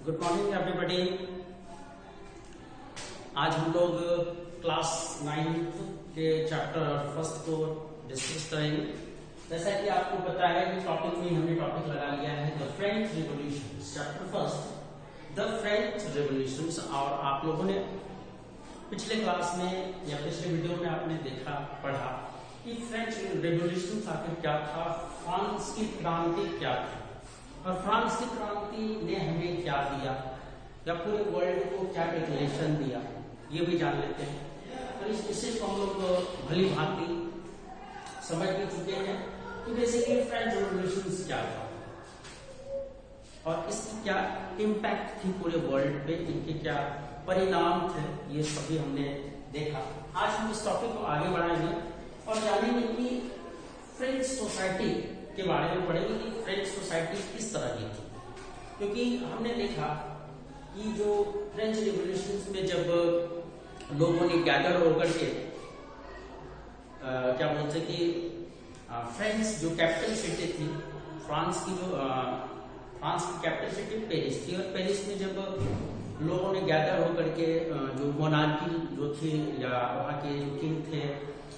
Good morning everybody. आज हम लोग क्लास 9th के चैप्टर फर्स्ट को डिस्कस करेंगे। जैसा कि आपको पता है कि टॉपिक में हमने टॉपिक लगा लिया है the French revolution, chapter first the French revolutions. और आप लोगों ने पिछले क्लास में या पिछले वीडियो में आपने देखा पढ़ा कि फ्रेंच रिवॉल्यूशन आखिर क्या था, फ्रांस की क्रांति क्या थी और फ्रांस की क्रांति ने हमें क्या दिया या पूरे वर्ल्ड को क्या डिक्लेरेशन दिया, ये भी जान लेते हैं। तो इस विषय को हम लोग भली भांति समझ भी चुके हैं कि बेसिकली फ्रेंच रिवॉल्यूशन क्या था और इसकी क्या इम्पैक्ट थी पूरे वर्ल्ड पे, इनके क्या परिणाम थे, ये सभी हमने देखा। आज हम इस टॉपिक को आगे बढ़ाएंगे और जानेंगे कि फ्रेंच सोसाइटी के बारे में पढ़ेंगे कि फ्रेंच सोसाइटी किस तरह की थी। क्योंकि हमने देखा कि जो फ्रेंच रिवॉल्यूशन में जब लोगों ने गैदर होकर के क्या बोलते कि फ्रेंच जो कैपिटल सिटी थी, फ्रांस की कैपिटल सिटी पेरिस थी, और पेरिस में जब लोगों ने गैदर होकर के जो मोनार्की जो थी या वहाँ के जो किंग थे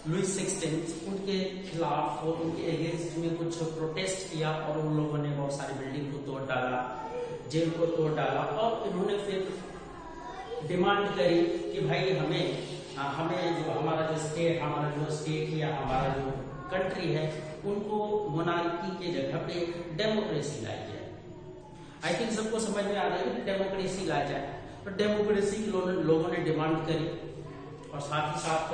लुई 16 उनके खिलाफ और उनके अगेंस्ट में कुछ प्रोटेस्ट किया और उन लोगों ने बहुत सारी बिल्डिंग को तोड़ डाला, जेल को तोड़ डाला और इन्होंने फिर डिमांड करी कि भाई हमें जो हमारा जो स्टेट या हमारा जो कंट्री है उनको मोनार्की के जगह पे डेमोक्रेसी लाई जाए। आई थिंक सबको समझ में आ रहा है कि डेमोक्रेसी लाई जाए। तो डेमोक्रेसी लोगों ने डिमांड करी और साथ ही साथ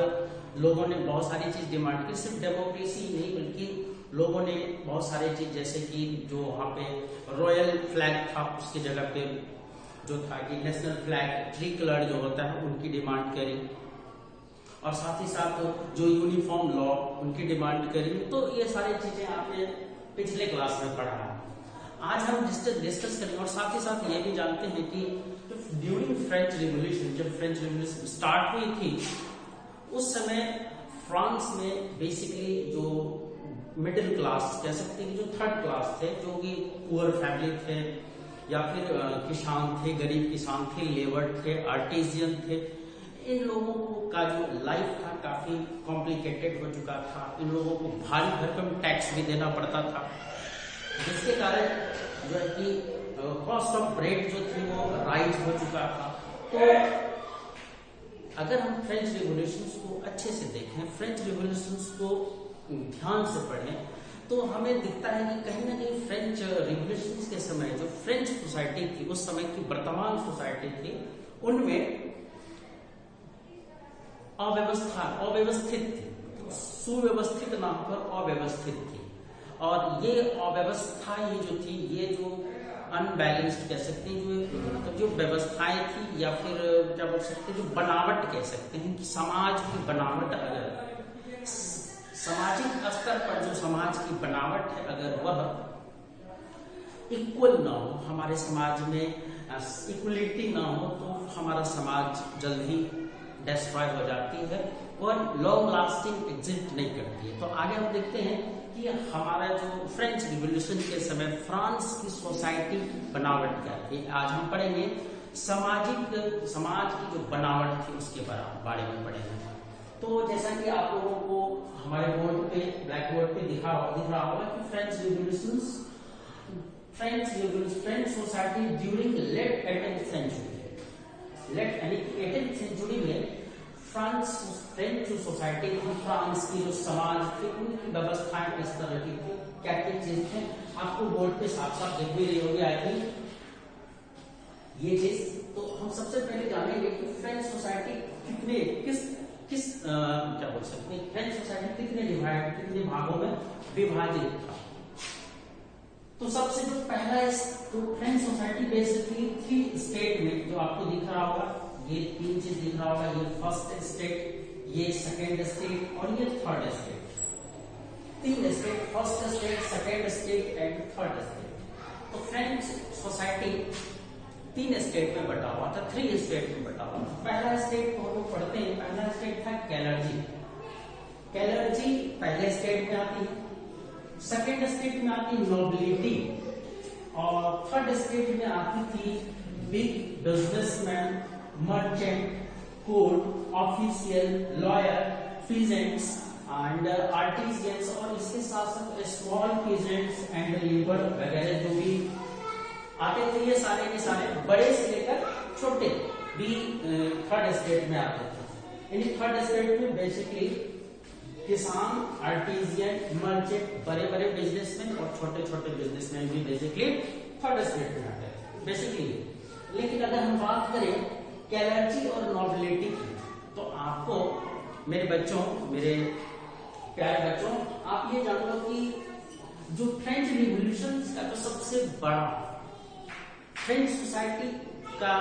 लोगों ने बहुत सारी चीज डिमांड की। सिर्फ डेमोक्रेसी नहीं बल्कि लोगों ने बहुत सारी चीज, जैसे कि जो वहाँ पे रॉयल फ्लैग था उसकी जगह पे जो था कि नेशनल फ्लैग 3 कलर जो होता है उनकी डिमांड करी और साथ ही साथ जो यूनिफॉर्म लॉ उनकी डिमांड करी। तो ये सारी चीजें आपने पिछले क्लास में पढ़ा है। आज हम डिस्कस करेंगे और साथ ही साथ ये भी जानते हैं कि ड्यूरिंग फ्रेंच रिवॉल्यूशन, जब फ्रेंच रिवॉल्यूशन स्टार्ट हुई थी उस समय फ्रांस में बेसिकली जो मिडिल क्लास कह सकते हैं, जो थर्ड क्लास थे, जो कि पुअर फैमिली थे या फिर किसान थे, गरीब किसान थे, लेबर थे, आर्टिजियन थे, इन लोगों का जो लाइफ था काफी कॉम्प्लिकेटेड हो चुका था। इन लोगों को भारी भरकम टैक्स भी देना पड़ता था, जिसके कारण जो है कि कॉस्ट ऑफ ब्रेड जो थी वो राइज हो चुका था। तो अगर हम फ्रेंच रिवॉल्यूशंस को अच्छे से देखें, फ्रेंच रिवॉल्यूशंस को ध्यान से पढ़ें, तो हमें दिखता है कि कहीं ना कहीं फ्रेंच रिवॉल्यूशंस के समय जो फ्रेंच सोसाइटी थी, उस समय की वर्तमान सोसाइटी थी, उनमें अव्यवस्थित थी, सुव्यवस्थित नाम पर अव्यवस्थित थी। और ये अव्यवस्था ये जो अनबैलेंस्ड कह सकते हैं, मतलब जो व्यवस्थाएं थी या फिर क्या बोल सकते हैं, जो बनावट कह सकते हैं कि समाज की बनावट, अगर सामाजिक स्तर पर जो समाज की बनावट है अगर वह इक्वल ना हो, हमारे समाज में इक्वलिटी ना हो, तो हमारा समाज जल्दी डिस्ट्रॉय हो जाती है और लॉन्ग लास्टिंग एग्जिस्ट नहीं करती है। तो आगे हम देखते हैं कि हमारा जो फ्रेंच रिवॉल्यूशन के समय फ्रांस की सोसाइटी की बनावट क्या थी। आज हम पढ़ेंगे समाज की जो बनावट थी उसके बारे में पढ़ेंगे। तो जैसा कि आप लोगों को हमारे बोर्ड पे, ब्लैक बोर्ड पे दिख रहा होगा कि French society during late 18th century में फ्रेंच जो सोसाइटी थी, फ्रांस की जो समाज थी, उनकी व्यवस्थाएं किस तरह की थी, क्या क्या चीज थे, आपको बोर्ड पे साफ साफ दिख भी रही होगी आई थिंक ये चीज। तो हम सबसे पहले जानेंगे कि फ्रेंच सोसाइटी क्या बोल सकते हैं, फ्रेंच सोसाइटी कितने भागों में विभाजित था। तो सबसे जो पहला तो फ्रेंच सोसाइटी बेसिकली 3 स्टेट में, जो आपको दिख रहा होगा, ये 3 चीज दिख रहा होगा, ये फर्स्ट स्टेट, ये सेकेंड स्टेट और ये third state. 3 state, first state, second state and third state. तो फ्रेंच सोसाइटी 3 स्टेट में बटा हुआ था, 3 स्टेट में बटा हुआ था। पहला स्टेट तो हम लोग पढ़ते हैं, पहला स्टेट था कैलर्जी पहले स्टेट में आती है। सेकेंड स्टेट में आती नोबिलिटी और थर्ड स्टेट में आती थी big businessman, merchant, court official, lawyer, peasants and artisans, और इसके साथ साथ स्मॉल पीजेंट्स एंड लेबर वगैरह जो भी आते थे, ये सारे के सारे बड़े से लेकर छोटे भी थर्ड स्टेट में आते थे। इन थर्ड स्टेट में बेसिकली किसान, आर्टिजियन, मर्चेंट, बड़े बड़े बिजनेसमैन और छोटे छोटे बिजनेसमैन भी बेसिकली थर्ड स्टेट में आते थे बेसिकली। लेकिन अगर हम बात करें क्लर्जी और नोबिलिटी की, तो आपको मेरे बच्चों, मेरे प्यारे बच्चों, आप ये जान लो कि जो फ्रेंच रिवॉल्यूशन का जो सबसे बड़ा फ्रेंच सोसाइटी का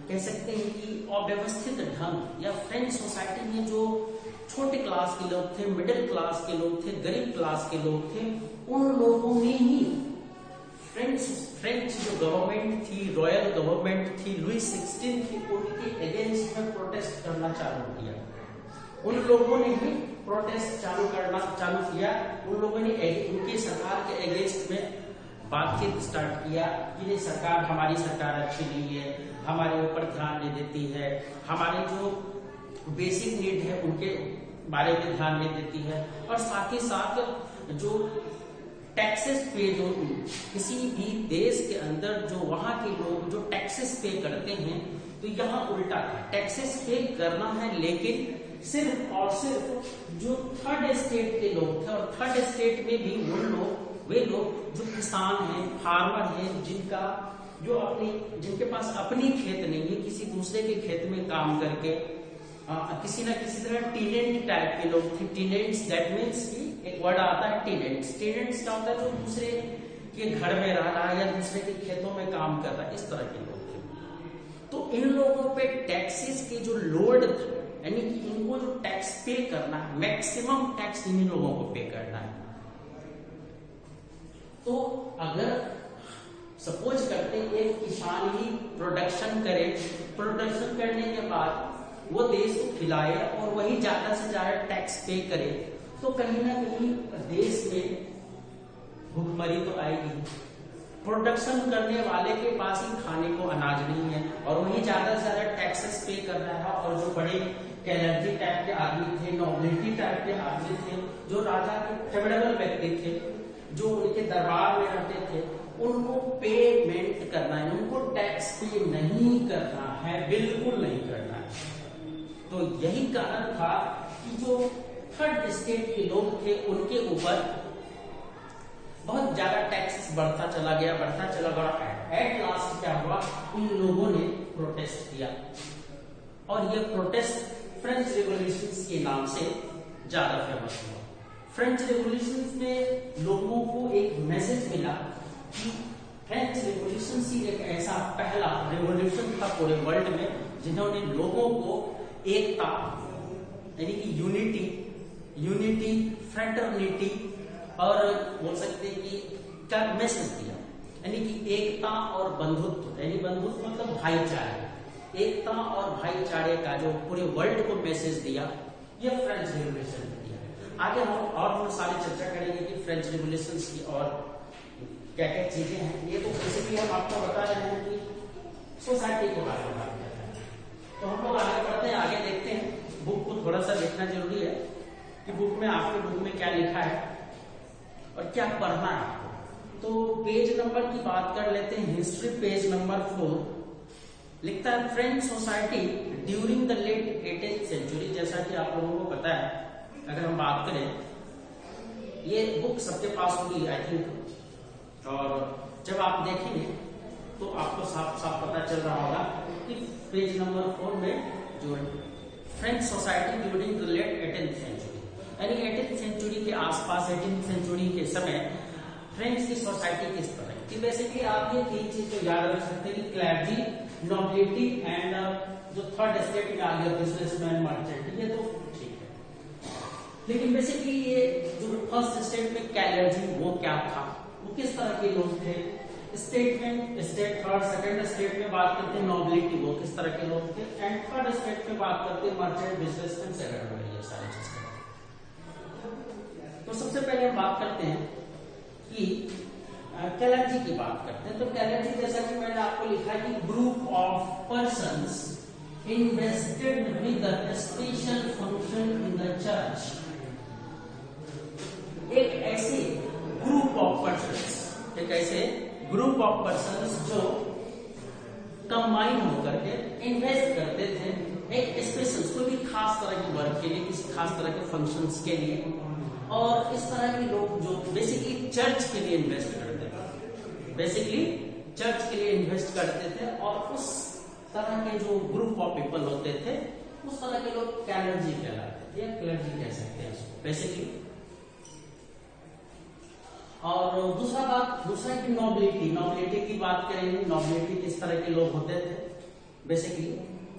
कह सकते हैं कि अव्यवस्थित ढंग, या फ्रेंच सोसाइटी में जो छोटे क्लास के लोग थे, मिडिल क्लास के लोग थे, गरीब क्लास के लोग थे, उन लोगों ने ही फ्रेंच जो गवर्नमेंट थी, रॉयल गवर्नमेंट थी, लुई 16 थी, उनके अगेंस्ट में प्रोटेस्ट करना चालू किया। उन लोगों ने ही प्रोटेस्ट करना चालू किया। उन लोगों ने उनकी सरकार के अगेंस्ट में बातचीत स्टार्ट किया कि नहीं, सरकार, हमारी सरकार अच्छी नहीं है, हमारे ऊपर ध्यान नहीं देती है, हमारे जो बेसिक नीड है उनके बारे में ध्यान नहीं देती है, और साथ ही साथ जो टैक्सेस पे, जो किसी भी देश के अंदर जो वहां के लोग जो टैक्सेस पे करते हैं, तो यहाँ उल्टा था, टैक्सेस पे करना है लेकिन सिर्फ और सिर्फ जो थर्ड स्टेट के लोग थे, और थर्ड स्टेट में भी वे लोग जो किसान हैं, फार्मर हैं, जिनके पास अपनी खेत नहीं है, किसी दूसरे के खेत में काम करके किसी ना किसी तरह टीनेंट टाइप के लोग थे। टीनेंट्स, दैट मीन्स कि एक वर्ड आता है टीनेंट्स। टीनेंट्स क्या होता है? जो दूसरे के घर में रह रहा है या दूसरे के खेतों में काम कर रहा है, इस तरह के लोग थे। तो इन लोगों पे टैक्सेस के जो लोड था, यानी कि इनको जो टैक्स पे करना है, मैक्सिमम टैक्स इन लोगों को पे करना है। तो अगर सपोज करते एक किसान ही प्रोडक्शन करे, प्रोडक्शन करने के बाद वो देश को खिलाए और वही ज्यादा से ज्यादा टैक्स पे करे, तो कहीं ना कहीं देश में भूखमरी तो आएगी। प्रोडक्शन करने वाले के पास ही खाने को अनाज नहीं है और वही ज्यादा से ज्यादा टैक्सेस पे कर रहा है, और जो बड़े क्लर्जी टाइप के आदमी थे, नोबिलिटी टाइप के आदमी थे, जो राजा के फेवरेबल व्यक्ति थे, जो उनके दरबार में रहते थे, उनको पेमेंट करना है, उनको टैक्स पे नहीं करना है, बिल्कुल नहीं करना है। तो यही कारण था कि जो थर्ड स्टेट के लोग थे उनके ऊपर बहुत ज्यादा टैक्स बढ़ता चला गया। एट लास्ट क्या हुआ, इन लोगों ने प्रोटेस्ट किया, और ये प्रोटेस्ट फ्रेंच रिवॉल्यूशन के नाम से ज्यादा फेमस हुआ। फ्रेंच रिवॉल्यूशन में लोगों को एक मैसेज मिला कि फ्रेंच रिवॉल्यूशन एक ऐसा पहला रिवॉल्यूशन था पूरे वर्ल्ड में जिन्होंने लोगों को एकता, यानी कि यूनिटी, फ्रेटर्निटी, और बोल सकते हैं कि क्या मैसेज दिया, यानी कि एकता और बंधुत्व, यानी बंधुत्व मतलब भाईचारा, एकता और भाईचारे का जो पूरे वर्ल्ड को मैसेज दिया, ये फ्रेंच रिवॉल्यूशन ने दिया। आगे हम और बहुत सारी चर्चा करेंगे कि फ्रेंच रिवॉल्यूशन की और क्या क्या चीजें हैं। ये तो बेसिकली हम आपको बता रहे हैं कि सोसाइटी के बारे में बात कर रहे हैं। तो हम लोग आगे बढ़ते हैं, आगे देखते हैं। बुक को थोड़ा सा देखना जरूरी है कि आपके बुक में क्या लिखा है और क्या पढ़ना है आपको। तो पेज नंबर की बात कर लेते हैं। हिस्ट्री पेज नंबर 4 लिखता है French society during the late 18th century. जैसा कि आप लोगों को पता है, अगर हम बात करें, ये बुक सबके पास होगी आई थिंक, और जब आप देखेंगे तो आपको साफ साफ पता चल रहा होगा कि पेज नंबर 4 में जो French society during the late 18th century, यानी 18th सेंचुरी के आसपास, 18th सेंचुरी के समय फ्रेंच की सोसाइटी किस तरह की। बेसिकली आप ये तीन चीज तो याद रख सकते हैं कि क्लर्जी, नोबिलिटी एंड जो थर्ड स्टेट में आ गया बिजनेसमैन, मर्चेंट, ये तो ठीक है। लेकिन बेसिकली ये जो फर्स्ट स्टेट में क्लर्जी, वो क्या था, वो किस तरह के लोग थे। स्टेट थर्ड सेकंड स्टेट में बात करते हैं नोबिलिटी, वो किस तरह के लोग थे, एंड थर्ड स्टेट में बात करते हैं मर्चेंट, बिजनेसमैन, सेक्रेटरी, ये सारी चीजें। तो सबसे पहले हम बात करते हैं कि कैलर्जी की बात करते हैं। तो कैलर्जी जैसा कि मैंने आपको लिखा कि group of persons invested with a special function in the church. एक ऐसे ग्रुप ऑफ पर्सन्स, एक ऐसे ग्रुप ऑफ पर्सन्स जो कंबाइन होकर के इन्वेस्ट करते थे एक स्पेशल, कोई भी खास तरह के वर्क के लिए, किसी खास तरह के फंक्शंस के लिए, और इस तरह के लोग जो बेसिकली चर्च के लिए इन्वेस्ट करते थे, बेसिकली चर्च के लिए इन्वेस्ट करते थे, और उस तरह के जो ग्रुप ऑफ पीपल होते थे उस तरह के लोग कैलर्जी कहलाते थे, या क्लर्जी कह सकते हैं उसको बेसिकली। और दूसरा की नॉबिलिटी की बात करेंगे। नॉबिलिटी किस तरह के लोग होते थे बेसिकली,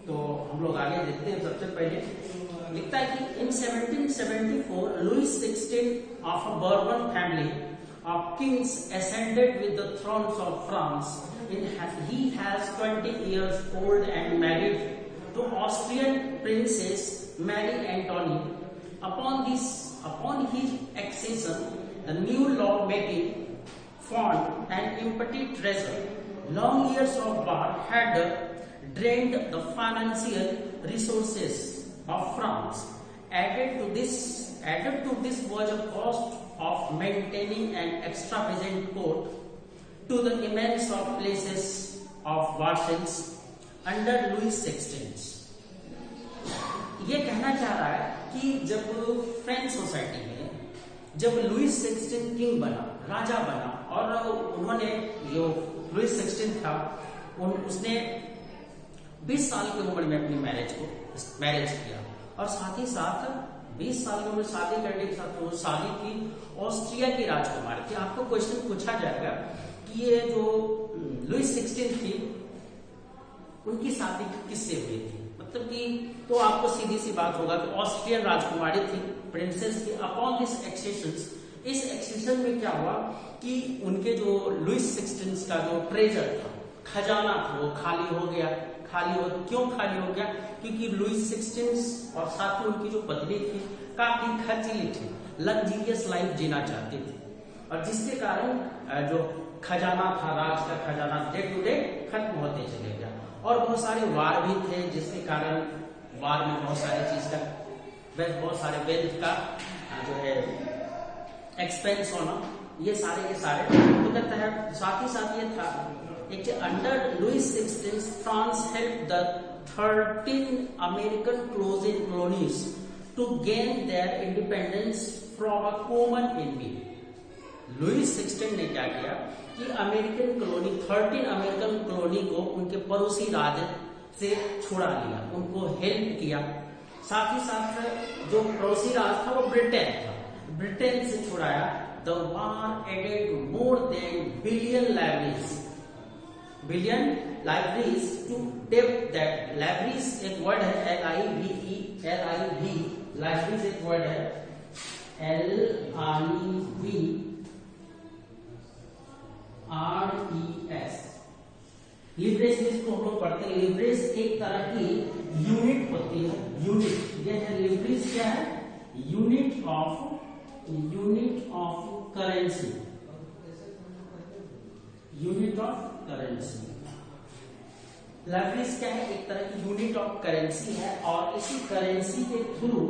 तो हम लोग आगे देखते हैं। सबसे पहले लिखता है कि in 1774 Louis 16 of a Bourbon family of kings ascended with the thrones of France. He has 20 years old and married to Austrian princess Marie Antoinette. Upon his accession, the new law-making fund and empty treasure. Long years of war had drained the financial resources of France. Added to this was a cost of maintaining an extravagant court to the immense of places of vassals under Louis XVI. ये कहना चाह रहा है कि जब French society में जब Louis 16 king बना, राजा बना, और उन्होंने जो लुइस 16 था उसने 20 साल की उम्र में अपनी मैरिज किया, और साथ ही साथ 20 साल की उम्र शादी करने के साथ वो शादी की ऑस्ट्रिया की राजकुमारी थी। आपको क्वेश्चन पूछा जाएगा कि ये जो लुइस 16 थी उनकी शादी किससे हुई थी, मतलब कि तो आपको सीधी सी बात होगा कि ऑस्ट्रियन राजकुमारी थी, प्रिंसेस थी। अपॉन दिस एक्सेशन, इस एक्सेशन में क्या हुआ कि उनके जो लुइस 16 का जो ट्रेजर था, खजाना था, वो खाली हो गया। क्यों खाली हो गया? क्योंकि लुइस 16 और साथ ही उनकी जो पत्नी थी काफी खर्चीली थी, लग्जरियस लाइफ जीना चाहती थी, और जिसके कारण जो खजाना था, राज का खजाना डे टू डे खत्म होते चले गया। और बहुत सारे वार भी थे, जिसके कारण वार में बहुत सारे चीज का, बहुत सारे वेल्थ का जो है एक्सपेंस होना, ये सारे तो कहता है। साथ ही साथ ये था under Louis XVI, France helped the 13 American colonies to gain their independence from a common enemy. Louis 16 ने क्या किया कि 13 अमेरिकन कॉलोनी को उनके पड़ोसी राज्य से छुड़ा लिया, उनको हेल्प किया। साथ ही साथ जो पड़ोसी राज्य था वो ब्रिटेन था, ब्रिटेन से छुड़ाया। The war added more than billion libraries to debt that libraries एक वर्ड है LIVE, libraries एक वर्ड है LIVRES। लिवरेज जिसको हम लोग पढ़ते हैं, लिवरेज एक तरह की यूनिट होती है, यूनिट। ये है लिवरेज, क्या है? Unit of currency, unit of currency. Leverage क्या है? एक तरह की यूनिट ऑफ करेंसी है, और इसी करेंसी के थ्रू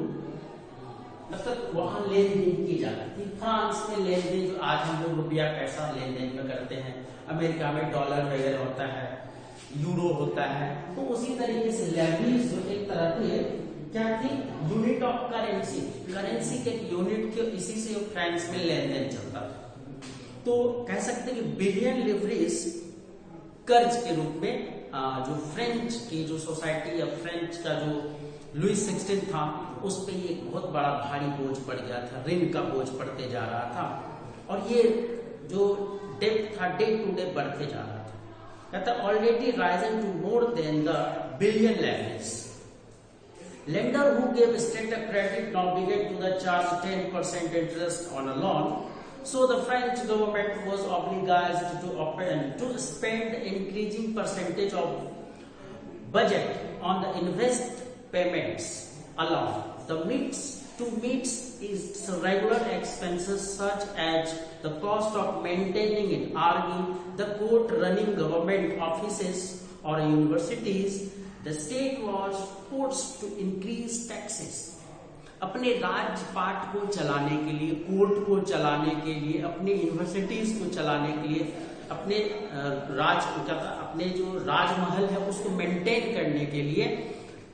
मतलब वहां लेन देन की जाती थी। फ्रांस में लेन देन, जो आज हम लोग रुपया पैसा लेन देन में करते हैं, अमेरिका में डॉलर वगैरह होता है, यूरो होता है, तो उसी तरीके से लेवरेज जो एक तरह की क्या थी? यूनिट ऑफ करेंसी, करेंसी के यूनिट के, इसी से फ्रांस में लेन देन चलता था। तो कह सकते हैं कि बिलियन लिवरेज कर्ज के रूप में जो फ्रेंच की जो सोसाइटी या फ्रेंच का जो लुइस 16 था उस पे ये एक बहुत बड़ा भारी बोझ पड़ गया था, ऋण का बोझ पड़ते जा रहा था, और ये जो डेब्ट था डे टू डे बढ़ते जा रहा था। कहता already risen to more than the billion leverage. Lender who gave state a credit now began to charge 10% interest on a loan. So the French government was obliged to spend increasing percentage of budget on the invest payments alone. the meets its regular expenses such as the cost of maintaining an army, the court running government offices or universities, the state was forced to increase taxes. अपने राजपाट को चलाने के लिए, court को चलाने के लिए, अपने यूनिवर्सिटीज को चलाने के लिए, अपने अपने जो राजमहल है उसको मेंटेन करने के लिए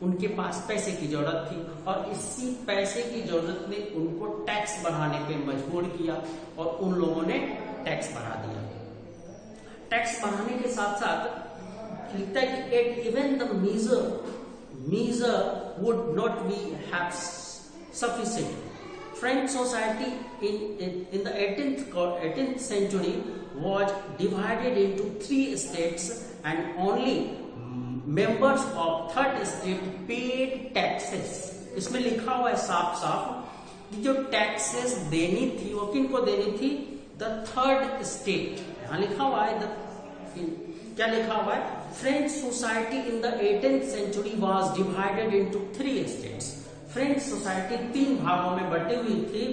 उनके पास पैसे की जरूरत थी, और इसी पैसे की जरूरत ने उनको टैक्स बढ़ाने पे मजबूर किया, और उन लोगों ने टैक्स बढ़ा दिया। टैक्स बढ़ाने के साथ साथ लिखता है कि even the measure would not be have sufficient. French society in the 18th century was divided into 3 states, and only members of third state paid taxes. इसमें लिखा हुआ है साफ साफ कि जो टैक्सेस देनी थी वो किन को देनी थी? The third state. यहाँ लिखा हुआ है क्या लिखा हुआ है? French society in the 18th century was divided into 3 states. French society 3 भागों में बटी हुई थी,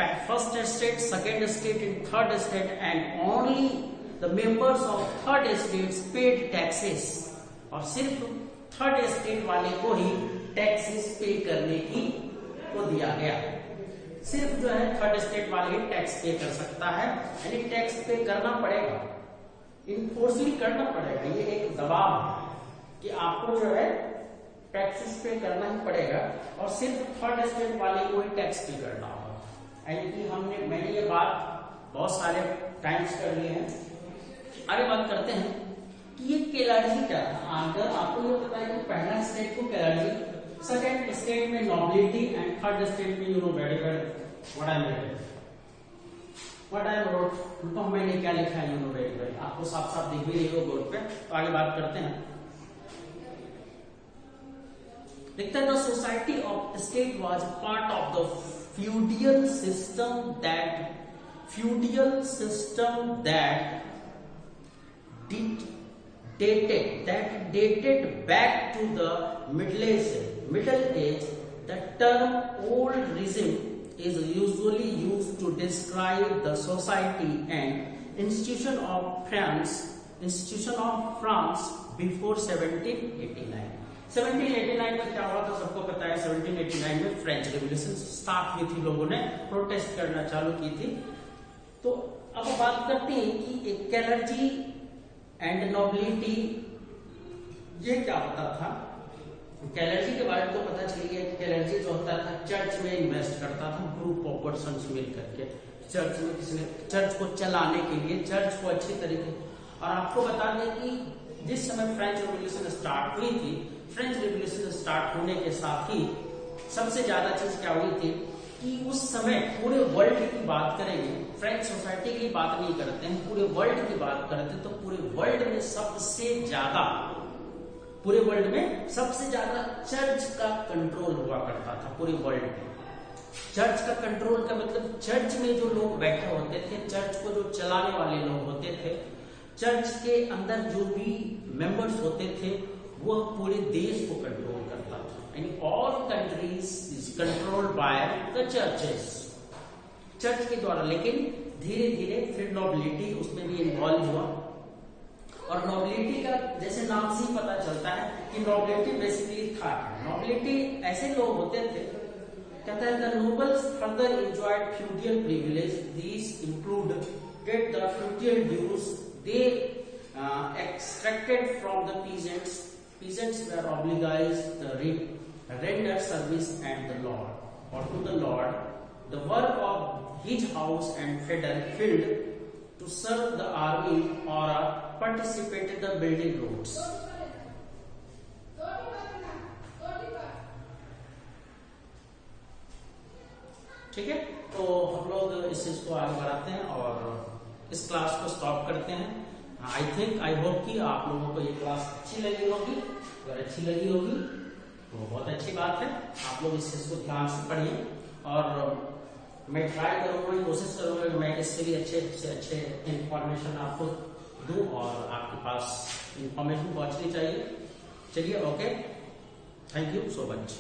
first state, second state and third state, and only the members of third states paid taxes, और सिर्फ थर्ड स्टेट वाले को ही टैक्सेस पे करने की को दिया गया। सिर्फ जो है थर्ड स्टेट वाले ही टैक्स पे कर सकता है, यानी टैक्स पे करना पड़ेगा, इनफोर्सली करना पड़ेगा। ये एक दबाव है कि आपको जो है टैक्सेस पे करना ही पड़ेगा, और सिर्फ थर्ड स्टेट वाले को ही टैक्स पे करना होगा। यानी कि मैंने ये बात बहुत सारे टाइम्स कर लिए हैं। आगे बात करते हैं कि ये क्लर्जी क्या था। अगर आपको ये पता है कि पहला स्टेट को क्लर्जी, सेकंड स्टेट में नोबिलिटी, एंड थर्ड स्टेट में you know very well what I am wrote, तो मैंने क्या लिखा है, यू नो वेरी वेल, आपको साफ साफ दिख भी रही हो बोर्ड पे। तो आगे बात करते हैं। लिखता है the society of state was part of the feudal system that dated back to the Middle Age. The term old regime is usually used to describe the society and institution of France before 1789. 1789 में क्या हुआ था सबको पता है। 1789 में French revolution start हुई थी, लोगों ने प्रोटेस्ट करना चालू की थी। तो अब बात करते हैं कि क्लर्जी एंड नोबिलिटी ये क्या होता था। क्लर्जी के बारे में तो पता चल गया कि क्लर्जी जो होता था चर्च में इन्वेस्ट करता था, ग्रुप ऑफ पर्सन्स मिल करके चर्च में, किसी ने चर्च को चलाने के लिए, चर्च को अच्छी तरीके। और आपको बता दें कि जिस समय फ्रेंच रेवोल्यूशन स्टार्ट हुई थी, फ्रेंच रेवोल्यूशन स्टार्ट होने के साथ ही सबसे ज्यादा चीज क्या हुई थी कि उस समय पूरे वर्ल्ड की बात करेंगे, फ्रेंच सोसाइटी की बात नहीं करते हैं, पूरे वर्ल्ड की बात करते हैं, तो पूरे वर्ल्ड में सबसे ज्यादा चर्च का कंट्रोल हुआ करता था। पूरे वर्ल्ड में चर्च का कंट्रोल का मतलब चर्च में जो लोग बैठे होते थे, चर्च को जो चलाने वाले लोग होते थे, चर्च के अंदर जो भी मेंबर्स होते थे, वह पूरे देश को कंट्रोल करता था। यानी all countries is controlled by the churches, church के द्वारा। लेकिन धीरे धीरे फिर नोबिलिटी उसमें भी इन्वॉल्व हुआ, और नोबिलिटी का जैसे नाम से ही पता चलता है कि नोबिलिटी बेसिकली था। नोबिलिटी ऐसे लोग होते थे, कहता है the nobles further enjoyed feudal privilege, these included the feudal dues they extracted from the peasants. Peasants were obliged to render service and the Lord or to the Lord, the work of his house and field to serve the army or participate in the building roads. ठीक है, तो हम लोग इस चीज को आगे बढ़ाते हैं और इस क्लास को स्टॉप करते हैं। आई होप कि आप लोगों को ये क्लास अच्छी लगी होगी। अगर अच्छी लगी होगी तो बहुत अच्छी बात है, आप लोग इस चीज को ध्यान से पढ़िए, और मैं ट्राई करूंगा, कोशिश करूंगा कि मैं इससे भी अच्छे से अच्छे इंफॉर्मेशन आपको दूं और आपके पास इंफॉर्मेशन पहुंचनी चाहिए। चलिए, okay, thank you so much.